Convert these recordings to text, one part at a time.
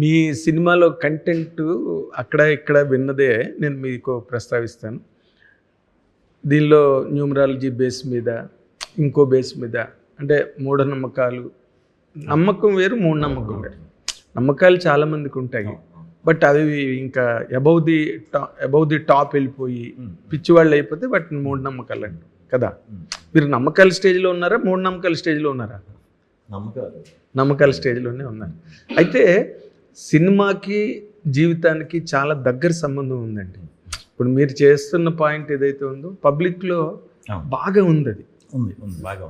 మీ సినిమాలో కంటెంట్ అక్కడ ఇక్కడ విన్నదే నేను మీకు ప్రస్తావిస్తాను. దీనిలో న్యూమరాలజీ బేస్ మీద, ఇంకో బేస్ మీద, అంటే మూఢనమ్మకాలు, నమ్మకం వేరు, మూఢనమ్మకం వేరు. నమ్మకాలు చాలామందికి ఉంటాయి, బట్ అవి ఇంకా అబౌవ్ ది టాప్ వెళ్ళిపోయి పిచ్చివాళ్ళు అయిపోతే వాటిని మూఢనమ్మకాలు అండి కదా. మీరు నమ్మకాల స్టేజ్లో ఉన్నారా, మూఢనమ్మకాల స్టేజ్లో ఉన్నారా? నమ్మకాల స్టేజ్లోనే ఉన్నారు. అయితే సినిమాకి జీవితానికి చాలా దగ్గర సంబంధం ఉందండి. ఇప్పుడు మీరు చేస్తున్న పాయింట్ ఏదైతే ఉందో పబ్లిక్లో బాగా ఉంది, అది బాగా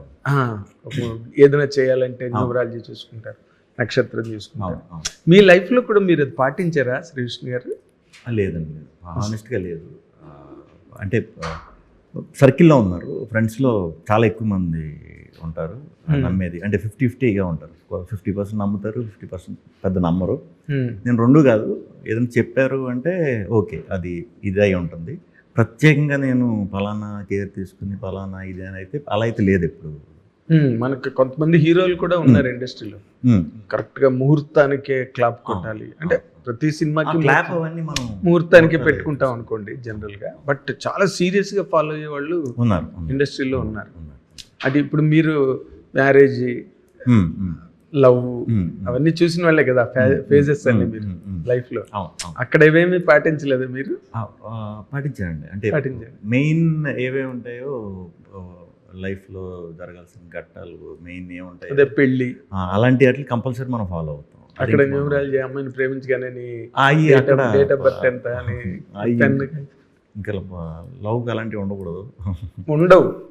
ఏదైనా చేయాలంటే న్యూమరాలజీ చూసుకుంటారు, నక్షత్రం చూసుకుంటారు. మీ లైఫ్లో కూడా మీరు అది పాటించారా శ్రీకృష్ణ గారు? లేదండి, హానెస్ట్గా లేదు. అంటే సర్కిల్లో ఉన్నారు, ఫ్రెండ్స్లో చాలా ఎక్కువ మంది ఉంటారు నమ్మేది. అంటే 50-50గా ఉంటారు. 50% నమ్ముతారు, 50% పెద్ద నమ్మరు. నేను రెండు కాదు, ఏదైనా చెప్పారు అంటే ఓకే అది ఇది అయి ఉంటుంది. ప్రత్యేకంగా నేను ఫలానా కేర్ తీసుకుని ఫలానా ఇది అని అయితే అలా అయితే లేదు ఎప్పుడు. మనకు కొంతమంది హీరోలు కూడా ఉన్నారు ఇండస్ట్రీలో, కరెక్ట్గా ముహూర్తానికే క్లాప్ కొట్టాలి అంటే ప్రతి సినిమాకి క్లాప్ అవన్నీ మనం ముహూర్తానికే పెట్టుకుంటాం అనుకోండి జనరల్గా. బట్ చాలా సీరియస్గా ఫాలో అయ్యే వాళ్ళు ఉన్నారు ఇండస్ట్రీలో ఉన్నారు. అది ఇప్పుడు మీరు మ్యారేజ్, లవ్ అవన్నీ చూసిన వాళ్ళే కదా ఫేజెస్ అన్ని మీరు లైఫ్లో. అక్కడ ఏమేమి పాటించలేదు మీరు? పాటించానండి. అంటే మెయిన్ ఏవేమి ఉంటాయో లైఫ్లో జరగాల్సిన ఘట్టాలు మెయిన్ ఏముంటాయి, అదే పెళ్ళి, అలాంటి వాటిని కంపల్సరీ మనం ఫాలో అవుతాం. అక్కడ న్యూమరాలజీ అమ్మాయిని ప్రేమించగానే డేట్ ఆఫ్ బర్త్ ఎంత అని, ఇంకా లవ్కి అలాంటివి ఉండకూడదు,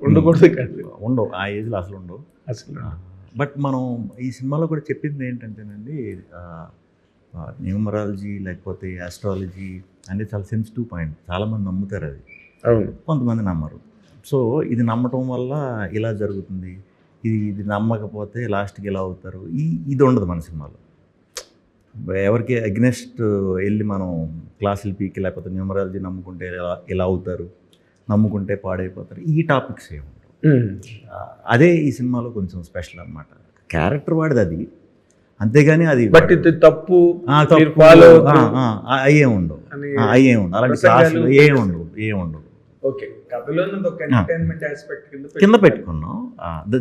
ఉండకూడదు కాదు, ఉండవు ఆ ఏజ్లో అసలు ఉండవు అసలు. బట్ మనం ఈ సినిమాలో కూడా చెప్పింది ఏంటంటేనండి, న్యూమరాలజీ లేకపోతే ఆస్ట్రాలజీ అనేది చాలా సెన్సిటివ్ పాయింట్. చాలామంది నమ్ముతారు అది, కొంతమంది నమ్మరు. సో ఇది నమ్మటం వల్ల ఇలా జరుగుతుంది, ఇది నమ్మకపోతే లాస్ట్కి ఇలా అవుతారు, ఇది ఉండదు మన సినిమాలో. ఎవరికి అగ్నెస్ట్ వెళ్ళి మనం క్లాసులు పీకి లేకపోతే న్యూమరాలజీ నమ్ముకుంటే ఇలా అవుతారు, నమ్ముకుంటే పాడైపోతారు, ఈ టాపిక్స్ ఏమి ఉండవు. అదే ఈ సినిమాలో కొంచెం స్పెషల్ అన్నమాట. క్యారెక్టర్ వాడిది అది, అంతేగాని అది బట్ ఇది తప్పు అయ్యే ఉండవు, అయ్యే ఉండవు, అలాంటి క్లాసులు ఏం ఉండవు. కింద పెట్టుకున్నాం,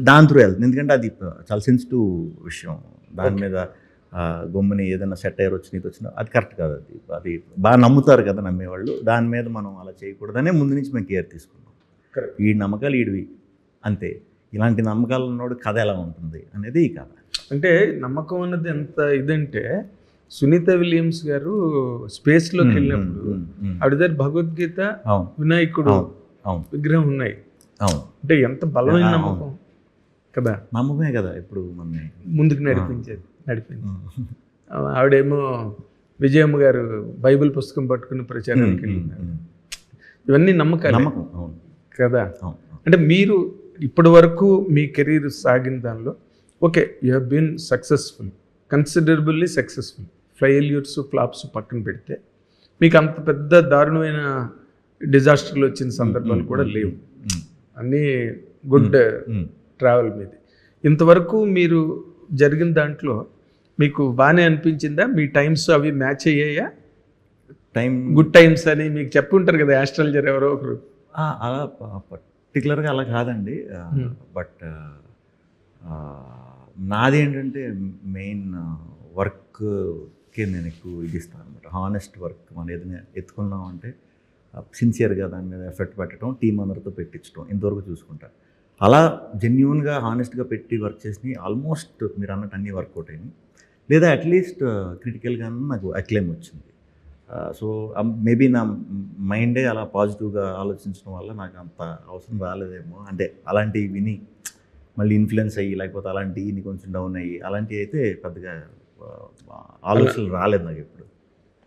దాని త్రూ వెళ్తుంది. ఎందుకంటే అది చాలా సెన్సిటివ్ విషయం. దాని మీద గొమ్మని ఏదైనా సెటైర్ వచ్చి నీతో వచ్చినా అది కరెక్ట్ కాదు. అది బాగా నమ్ముతారు కదా నమ్మేవాళ్ళు, దాని మీద మనం అలా చేయకూడదనే ముందు నుంచి మేము కేర్ తీసుకున్నాం. ఈ నమ్మకాలు ఈడివి అంతే, ఇలాంటి నమ్మకాలు ఉన్నోడు కథ ఎలా ఉంటుంది అనేది ఈ కథ. అంటే నమ్మకం అన్నది ఎంత ఇదంటే, సునీత విలియమ్స్ గారు స్పేస్లోకి వెళ్ళినప్పుడు ఆవిడ దగ్గర భగవద్గీత, వినాయకుడు విగ్రహం ఉన్నాయి. అంటే ఎంత బలమైన నమ్మకం కదా, నమ్మకమే కదా ఇప్పుడు మన ముందుకు నడిపించింది. ఆవిడేమో విజయమ్మ గారు బైబిల్ పుస్తకం పట్టుకుని ప్రచారానికి వెళ్ళినారు. ఇవన్నీ నమ్మకాలు కదా. అంటే మీరు ఇప్పటి వరకు మీ కెరీర్ సాగిన దానిలో okay, you have been successful, considerably successful. Failures, flops పక్కన పెడితే మీకు అంత పెద్ద దారుణమైన డిజాస్టర్లు వచ్చిన సందర్భాలు కూడా లేవు, అన్నీ గుడ్ ట్రావెల్ మీది. ఇంతవరకు మీరు జరిగిన దాంట్లో మీకు బాగానే అనిపించిందా? మీ టైమ్స్ అవి మ్యాచ్ అయ్యాయా? గుడ్ టైమ్స్ అని మీకు చెప్పుంటారు కదా ఆస్ట్రాలజర్ ఎవరో ఒకరు. అలా పర్టికులర్గా అలా కాదండి, బట్ నాది ఏంటంటే మెయిన్ వర్క్కి నేను ఎక్కువ ఇది ఇస్తాను అనమాట. Honest work. మనం ఏదైనా ఎత్తుకున్నాం అంటే సిన్సియర్గా దాని మీద ఎఫర్ట్ పెట్టడం, టీం అందరితో పెట్టించడం, ఇంతవరకు చూసుకుంటాను. అలా జెన్యూన్గా హానెస్ట్గా పెట్టి వర్క్ చేసి ఆల్మోస్ట్ మీరు అన్నట్టు అన్నీ వర్కౌట్ అయినాయి, లేదా అట్లీస్ట్ క్రిటికల్గా నాకు అక్లెయిమ్ వచ్చింది. సో మేబీ నా మైండే అలా పాజిటివ్గా ఆలోచించడం వల్ల నాకు అంత అవసరం రాలేదేమో. అంటే అలాంటివి విని మళ్ళీ ఇన్ఫ్లుయెన్స్ అయ్యి, లేకపోతే అలాంటివి కొంచెం డౌన్ అయ్యి, అలాంటివి అయితే పెద్దగా ఆలోచనలు రాలేదు నాకు ఎప్పుడు.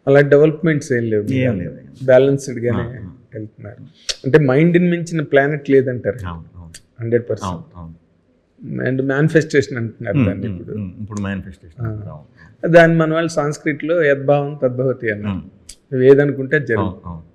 అలా డెవలప్మెంట్స్ ఏం లేవు, బ్యాలెన్స్డ్గానే వెళ్తున్నారు. అంటే మైండ్ని మించిన ప్లానెట్ లేదంటారు 100%. అండ్ మేనిఫెస్టేషన్ అంటున్నారు దాన్ని ఇప్పుడు మేనిఫెస్టేషన్. దాన్ని మన వాళ్ళు సంస్కృతిలో యద్భావం తద్భవతి అన్నారు. నువ్వు ఏదనుకుంటే జరుగుతుంది.